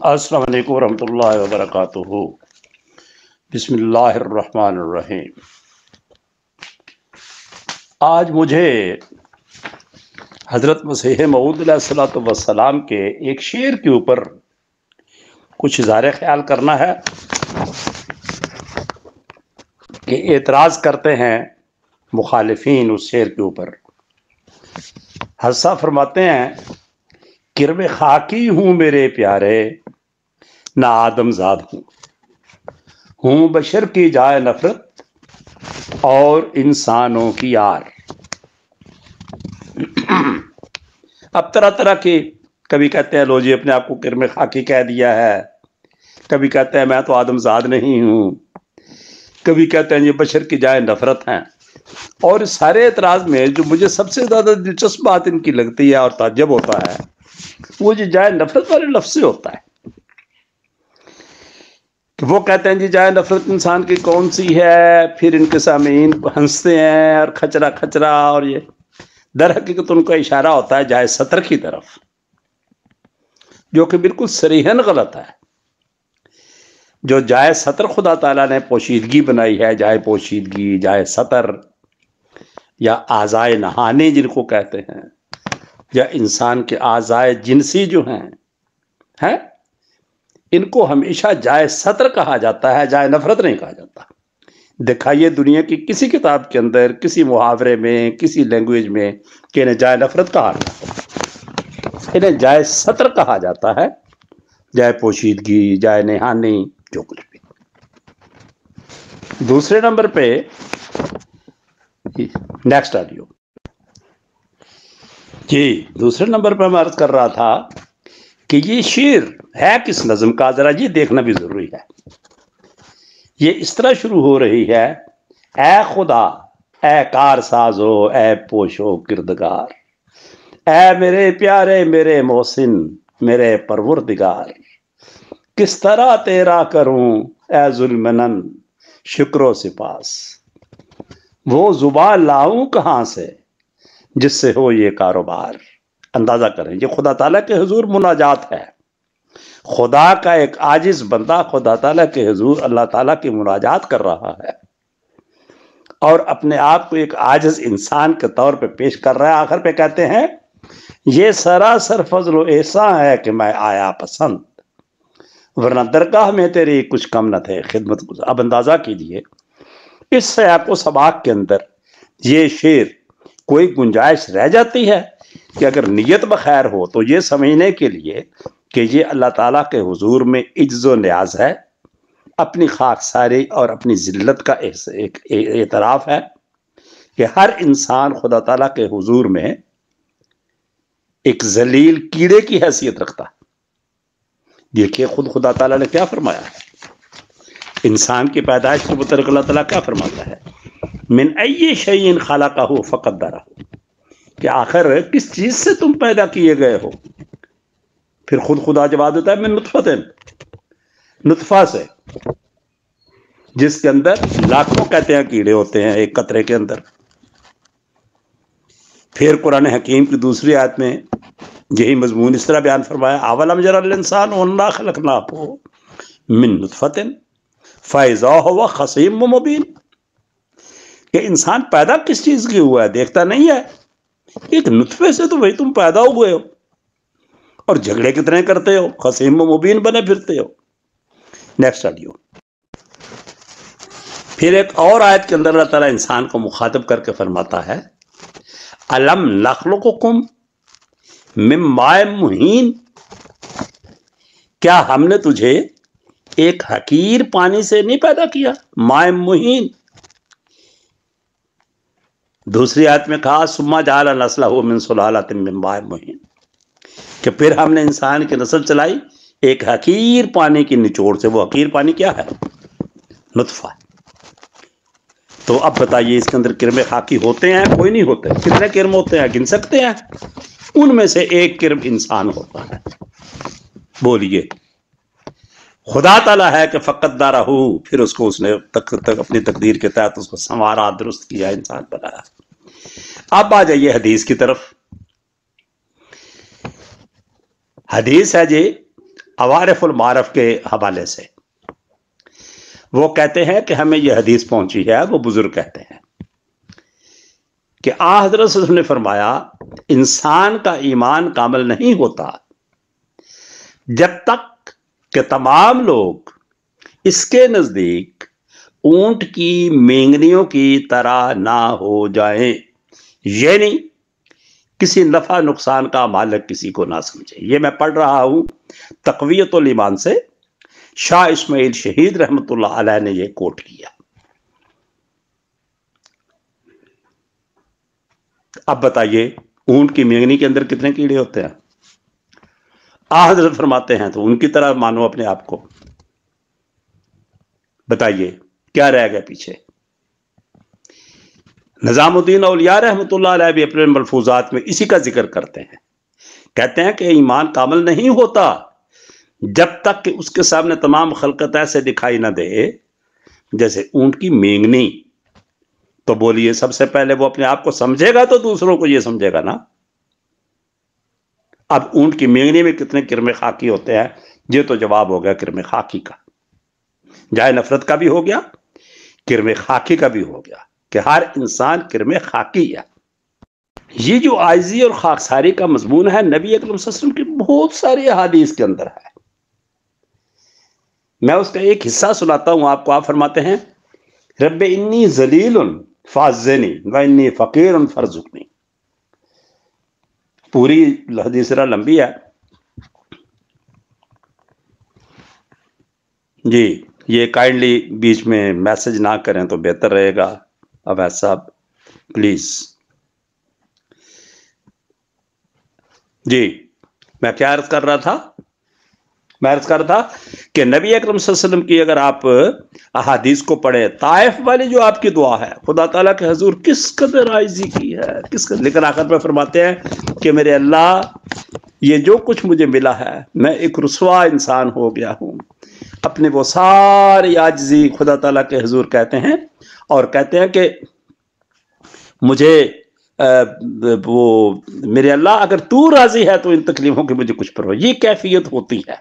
السلام علیکم ورحمۃ اللہ وبرکاتہ۔ بسم اللہ الرحمن الرحیم۔ آج مجھے حضرت مسیح موعود علیہ الصلوۃ والسلام کے ایک شعر کے اوپر کچھ اظہار خیال کرنا ہے کہ اعتراض کرتے ہیں مخالفین اس شعر کے اوپر۔ حضرت صاحب فرماتے ہیں، کرم خاکی ہوں میرے پیارے، نہ آدم زاد ہوں بشر کی جائے نفرت اور انسانوں کی یار۔ اب طرح طرح کی، کبھی کہتے ہیں لو جی اپنے آپ کو کرم خاکی کہہ دیا ہے، کبھی کہتے ہیں میں تو آدم زاد نہیں ہوں، کبھی کہتے ہیں یہ بشر کی جائے نفرت ہیں۔ اور اس سارے اعتراض میں جو مجھے سب سے زیادہ دلچسپ بات ان کی لگتی ہے اور تعجب ہوتا ہے، وہ جو جائے نفرت والے لفظ سے ہوتا ہے کہ وہ کہتے ہیں جی جائے نفرت انسان کی کون سی ہے، پھر ان کے سامعین ہنستے ہیں اور کھچرا کھچرا، اور یہ در حقیقت ان کا اشارہ ہوتا ہے جائے سطر کی طرف، جو کہ بالکل صریحاً غلط ہے۔ جو جائے سطر خدا تعالیٰ نے پوشیدگی بنائی ہے، جائے پوشیدگی، جائے سطر یا اعضائے نہانی جن کو کہتے ہیں، یا انسان کے اعضائے جنسی جو ہیں ان کو ہمیشہ جائے سطر کہا جاتا ہے، جائے نفرت نہیں کہا جاتا۔ دکھائیے دنیا کی کسی کتاب کے اندر، کسی محاورے میں، کسی لینگویج میں کہ انہیں جائے نفرت کہا جاتا ہے، انہیں جائے سطر کہا جاتا ہے، جائے پوشیدگی، جائے نہانی، جو کچھ بھی۔ دوسرے نمبر پہ نیکسٹ آڈیو جی، دوسرے نمبر پہ میں عرض کر رہا تھا کہ یہ شعر ہے کس نظم کا، ذرا یہ دیکھنا بھی ضروری ہے۔ یہ اس طرح شروع ہو رہی ہے، اے خدا، اے کار سازو، اے پوشو کردگار، اے میرے پیارے، میرے محسن، میرے پروردگار، کس طرح تیرا کروں اے ذوالمنن شکر و سپاس، وہ زبان لاؤں کہاں سے جس سے ہو یہ کاروبار۔ اندازہ کریں، یہ خدا تعالیٰ کے حضور مناجات ہے۔ خدا کا ایک عاجز بندہ خدا تعالیٰ کے حضور اللہ تعالیٰ کی مناجات کر رہا ہے اور اپنے آپ کو ایک عاجز انسان کے طور پہ پیش کر رہا ہے۔ آخر پہ کہتے ہیں، یہ سراسر فضل و احسان ہے کہ میں آیا پسند، ورنہ درگاہ میں تیری کچھ کم نہ تھے خدمت گزار۔ اب اندازہ کیجئے اس سیاق و سباق کے اندر یہ شعر کوئی گنجائش رہ جاتی ہے کہ اگر نیت بخیر ہو تو یہ سمجھنے کے لیے کہ یہ اللہ تعالیٰ کے حضور میں عجز و نیاز ہے، اپنی خاکساری اور اپنی ذلت کا ایک اعتراف ہے کہ ہر انسان خدا تعالیٰ کے حضور میں ایک ذلیل کیڑے کی حیثیت رکھتا ہے۔ دیکھیے خود خدا تعالیٰ نے کیا فرمایا ہے، انسان کی پیدائش کے متعلق اللہ تعالیٰ کیا فرماتا ہے، من ای شیء خلقہ فقدرہ، کہ آخر کس چیز سے تم پیدا کیے گئے ہو۔ پھر خود خدا جواب دیتا ہے، من نطفۃ، نطفہ سے، جس کے اندر لاکھوں کہتے ہیں کیڑے ہوتے ہیں ایک قطرے کے اندر۔ پھر قرآن حکیم کی دوسری آیت میں یہی مضمون اس طرح بیان فرمایا، اولم یری الانسان انا خلقناہ من نطفۃ فاذا هو خصیم مبین، کہ انسان پیدا کس چیز کی ہوا ہے، دیکھتا نہیں ہے، ایک نطفے سے تو بھائی تم پیدا ہوئے ہو اور جھگڑے کتنے کرتے ہو، خصیم و مبین بنے پھرتے ہو۔ Next audio. پھر ایک اور آیت کے اندر اللہ تعالیٰ انسان کو مخاطب کر کے فرماتا ہے، الم نخلقکم من ماء مہین، کیا ہم نے تجھے ایک حقیر پانی سے نہیں پیدا کیا، ماء مہین۔ دوسری آیت میں کہا ثم جعل نسلہ من سلالۃ من ماء مہین، کہ پھر ہم نے انسان کی نسل چلائی ایک حقیر پانی کی نچوڑ سے۔ وہ حقیر پانی کیا ہے، نطفہ۔ تو اب بتائیے اس کے اندر کرم خاکی ہوتے ہیں، کوئی نہیں ہوتے؟ کتنے کرم ہوتے ہیں، گن سکتے ہیں؟ ان میں سے ایک کرم انسان ہوتا ہے۔ بولیے، خدا تعالیٰ ہے کہ فقدرہ، پھر اس کو اس نے اپنی تقدیر کے تحت اس کو سنوارا، درست کیا، انسان بنایا۔ اب آ جائیے حدیث کی طرف۔ حدیث ہے جی، عوارف المعارف کے حوالے سے وہ کہتے ہیں کہ ہمیں یہ حدیث پہنچی ہے، وہ بزرگ کہتے ہیں کہ حضرت صلی اللہ علیہ وسلم نے فرمایا انسان کا ایمان کامل نہیں ہوتا جب تک کہ تمام لوگ اس کے نزدیک اونٹ کی مینگنیوں کی طرح نہ ہو جائیں، یعنی کسی نفع نقصان کا مالک کسی کو نہ سمجھے۔ یہ میں پڑھ رہا ہوں تقویت الایمان سے، شاہ اسماعیل شہید رحمۃ اللہ علیہ نے یہ کوٹ کیا۔ اب بتائیے اونٹ کی مینگنی کے اندر کتنے کیڑے ہوتے ہیں؟ حضرت فرماتے ہیں تو ان کی طرح مانو اپنے آپ کو۔ بتائیے کیا رہ گیا پیچھے؟ نظام الدین اولیاء رحمۃ اللہ علیہ بھی اپنے ملفوظات میں اسی کا ذکر کرتے ہیں، کہتے ہیں کہ ایمان کامل نہیں ہوتا جب تک کہ اس کے سامنے تمام خلقت ایسے دکھائی نہ دے جیسے اونٹ کی مینگنی۔ تو بولیے سب سے پہلے وہ اپنے آپ کو سمجھے گا تو دوسروں کو یہ سمجھے گا نا۔ اب اونٹ کی مینگنی میں کتنے کرم خاکی ہوتے ہیں؟ یہ تو جواب ہو گیا کرم خاکی کا، جائے نفرت کا بھی ہو گیا، کرم خاکی کا بھی ہو گیا کہ ہر انسان کرم خاکی ہے۔ یہ جو عاجزی اور خاکساری کا مضمون ہے نبی اکرم صلی اللہ علیہ وسلم کی بہت ساری احادیث کے اندر ہے۔ میں اس کا ایک حصہ سناتا ہوں آپ کو۔ آپ فرماتے ہیں رب انی ذلیل فاعزنی و انی فقیر فارزقنی۔ پوری حدیث لمبی ہے جی، یہ کائنڈلی بیچ میں میسج نہ کریں تو بہتر رہے گا اویس صاحب، پلیز۔ جی میں کیا عرض کر رہا تھا؟ میں عرض کر رہا تھا کہ نبی اکرم صلی اللہ علیہ وسلم کی اگر آپ احادیث کو پڑھیں، طائف والی جو آپ کی دعا ہے خدا تعالیٰ کے حضور کس قدر عاجزی کی ہے، کس قدر، لیکن آخر میں فرماتے ہیں کہ میرے اللہ یہ جو کچھ مجھے ملا ہے میں ایک رسوا انسان ہو گیا ہوں۔ اپنے وہ ساری عاجزی خدا تعالیٰ کے حضور کہتے ہیں اور کہتے ہیں کہ مجھے وہ میرے اللہ اگر تو راضی ہے تو ان تکلیفوں کی مجھے کچھ پرواہ۔ یہ کیفیت ہوتی ہے،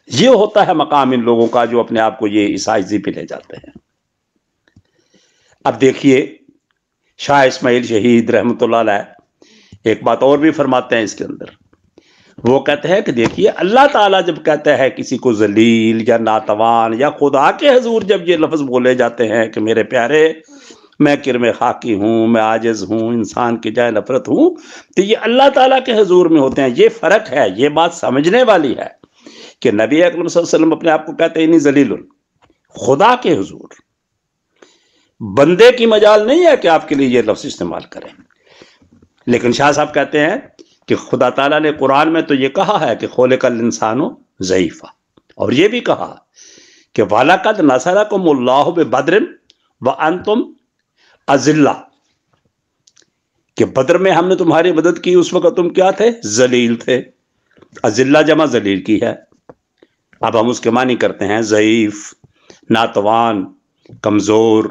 یہ ہوتا ہے مقام ان لوگوں کا جو اپنے آپ کو یہ اس عاجزی پہ لے جاتے ہیں۔ اب دیکھیے شاہ اسماعیل شہید رحمۃ اللہ علیہ ایک بات اور بھی فرماتے ہیں اس کے اندر۔ وہ کہتے ہیں کہ دیکھیے اللہ تعالیٰ جب کہتا ہے کسی کو ذلیل یا ناتوان، یا خدا کے حضور جب یہ لفظ بولے جاتے ہیں کہ میرے پیارے میں کرم خاکی ہوں، میں عاجز ہوں، انسان کی جائے نفرت ہوں، تو یہ اللہ تعالیٰ کے حضور میں ہوتے ہیں۔ یہ فرق ہے، یہ بات سمجھنے والی ہے کہ نبی اکرم صلی اللہ علیہ وسلم اپنے آپ کو کہتے ہیں انی ذلیل، خدا کے حضور، بندے کی مجال نہیں ہے کہ آپ کے لیے یہ لفظ استعمال کریں۔ لیکن شاہ صاحب کہتے ہیں کہ خدا تعالیٰ نے قرآن میں تو یہ کہا ہے کہ خلق الانسان ضعیفا، اور یہ بھی کہا کہ وَلَقَدْ نَصَرَكُمُ اللَّهُ بِبَدْرٍ وَأَنْتُمْ اذلہ، کہ بدر میں ہم نے تمہاری مدد کی، اس وقت تم کیا تھے؟ ذلیل تھے۔ اذلہ جمع ذلیل کی ہے۔ اب ہم اس کے معنی کرتے ہیں ضعیف، ناتوان، کمزور،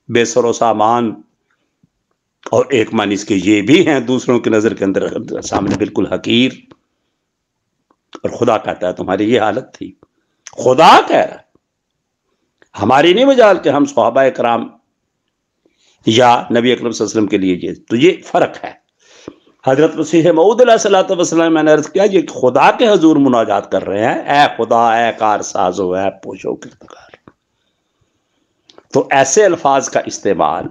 بے سر و سامان، اور ایک معنی اس کے یہ بھی ہیں دوسروں کی نظر کے اندر سامنے بالکل حقیر۔ اور خدا کہتا ہے تمہاری یہ حالت تھی۔ خدا کہہ رہا ہے، ہماری نہیں مجال کہ ہم صحابہ کرام یا نبی اکرم صلی اللہ علیہ وسلم کے لیے تو یہ فرق ہے۔ حضرت مسیح موعود علیہ الصلوۃ والسلام میں نے عرض کیا یہ خدا کے حضور مناجات کر رہے ہیں، اے خدا، اے کار سازو، اے پوشو کردگار۔ تو ایسے الفاظ کا استعمال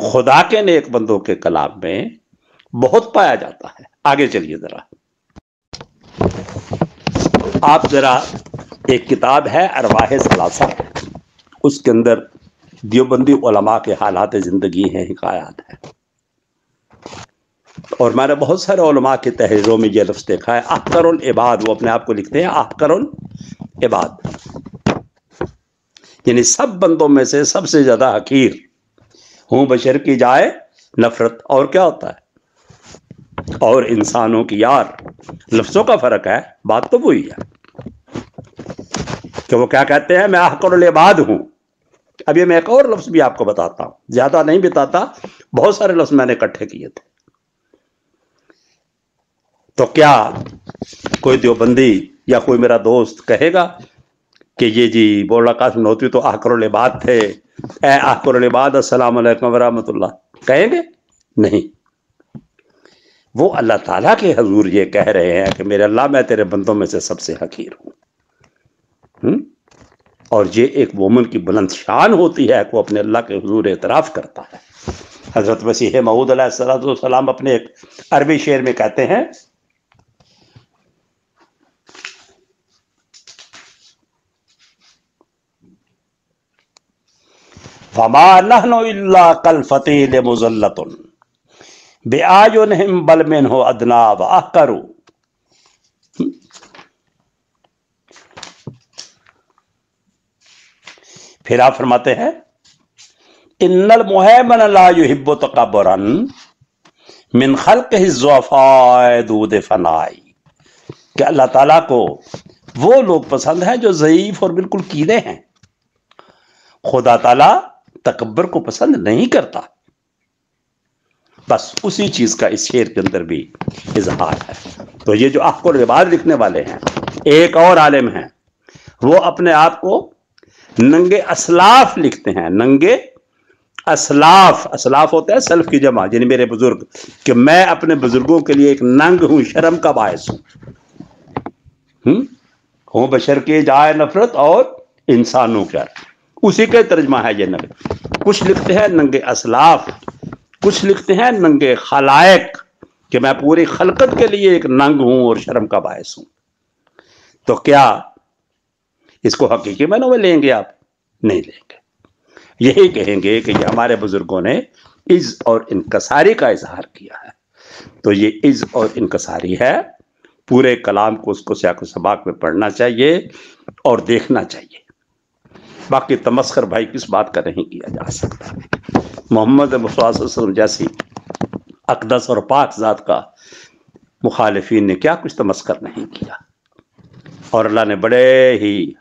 خدا کے نیک بندوں کے کلام میں بہت پایا جاتا ہے۔ آگے چلیے ذرا، آپ ذرا ایک کتاب ہے ارواح ثلاثہ، اس کے اندر دیوبندی علماء کے حالات زندگی ہیں، حکایات ہیں، اور میں نے بہت سارے علماء کی تحریروں میں یہ لفظ دیکھا ہے احقر العباد، وہ اپنے آپ کو لکھتے ہیں احقر العباد، یعنی سب بندوں میں سے سب سے زیادہ حقیر ہوں، بشر کی جائے نفرت۔ اور کیا ہوتا ہے؟ اور انسانوں کی یار۔ لفظوں کا فرق ہے، بات تو وہی ہے کہ وہ کیا کہتے ہیں، میں احقر العباد ہوں۔ اب یہ میں ایک اور لفظ بھی آپ کو بتاتا ہوں، زیادہ نہیں بتاتا، بہت سارے لفظ میں نے اکٹھے کیے تھے۔ تو کیا کوئی دیوبندی یا کوئی میرا دوست کہے گا کہ یہ جی مولانا قاسم نانوتوی تو آخر العباد تھے، اے آخر العباد السلام علیکم ورحمۃ اللہ، کہیں گے؟ نہیں، وہ اللہ تعالیٰ کے حضور یہ کہہ رہے ہیں کہ میرے اللہ میں تیرے بندوں میں سے سب سے حقیر ہوں۔ اور یہ ایک مومن کی بلند شان ہوتی ہے کہ وہ اپنے اللہ کے حضور اعتراف کرتا ہے۔ حضرت مسیح موعود علیہ السلام اپنے ایک عربی شعر میں کہتے ہیں فَمَا نَحْنُ إِلَّا كَالْفَتِيلِ مُزَلَّةٌ بِأَعْيُنِهِمْ بَلْ مِنْهُ أَدْنَىٰ وَأَحْقَرُ۔ پھر آپ فرماتے ہیں ان المہیمن لا یحب تکبرا من خلقہ الضعفاء دود فنائی، کہ اللہ تعالیٰ کو وہ لوگ پسند ہیں جو ضعیف اور بالکل کینے ہیں۔ خدا تعالیٰ تکبر کو پسند نہیں کرتا۔ بس اسی چیز کا اس شعر کے اندر بھی اظہار ہے۔ تو یہ جو احق العباد لکھنے والے ہیں، ایک اور عالم ہیں، وہ اپنے آپ کو ننگے اسلاف لکھتے ہیں۔ ننگے اسلاف، اسلاف ہوتا ہے سلف کی جمع، یعنی میرے بزرگ، کہ میں اپنے بزرگوں کے لیے ایک ننگ ہوں، شرم کا باعث ہوں بشر کی جائے نفرت اور انسانوں کا، اسی کا ترجمہ ہے یہ ننگ۔ کچھ لکھتے ہیں ننگے اسلاف، کچھ لکھتے ہیں ننگے خلائق، کہ میں پوری خلقت کے لیے ایک ننگ ہوں اور شرم کا باعث ہوں۔ تو کیا اس کو حقیقی معنوں میں لیں گے؟ آپ نہیں لیں گے، یہی کہیں گے کہ یہ ہمارے بزرگوں نے عز اور انکساری کا اظہار کیا ہے۔ تو یہ عز اور انکساری ہے، پورے کلام کو اس کو سیاق و سباق میں پڑھنا چاہیے اور دیکھنا چاہیے۔ باقی تمسخر بھائی کس بات کا نہیں کیا جا سکتا۔ محمد مصطفیٰ صلی اللہ علیہ وسلم جیسی اقدس اور پاک ذات کا مخالفین نے کیا کچھ تمسخر نہیں کیا، اور اللہ نے بڑے ہی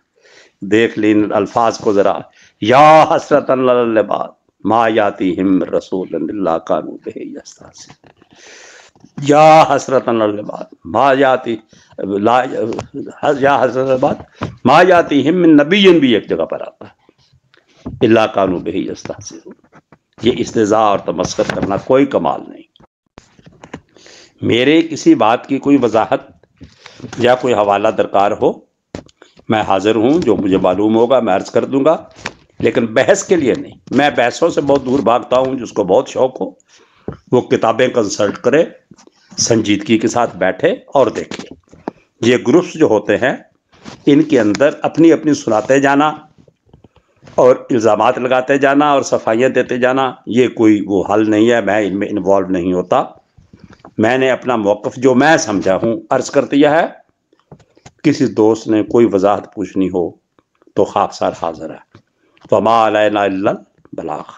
دیکھ لیں الفاظ کو ذرا، یا حسرۃ علی العباد ما یاتیہم رسول الا کانوا بہ یستہزئون، یا حسرۃ علی العباد ما یاتی یا حسرۃ العباد ما یاتیہم من نبی، بھی ایک جگہ پر آتا ہے الا کانوا بہ یستہزئون۔ یہ استہزاء اور تمسخر کرنا کوئی کمال نہیں۔ میرے کسی بات کی کوئی وضاحت یا کوئی حوالہ درکار ہو، میں حاضر ہوں، جو مجھے معلوم ہوگا میں عرض کر دوں گا، لیکن بحث کے لیے نہیں۔ میں بحثوں سے بہت دور بھاگتا ہوں۔ جس کو بہت شوق ہو وہ کتابیں کنسلٹ کرے، سنجیدگی کے ساتھ بیٹھے اور دیکھے۔ یہ گروپس جو ہوتے ہیں ان کے اندر اپنی اپنی سناتے جانا اور الزامات لگاتے جانا اور صفائیاں دیتے جانا، یہ کوئی وہ حل نہیں ہے۔ میں ان میں انوالو نہیں ہوتا۔ میں نے اپنا موقف جو میں سمجھا ہوں عرض کر دیا ہے۔ کسی دوست نے کوئی وضاحت پوچھنی ہو تو خاکسار حاضر ہے۔ فما علینا الا البلاغ۔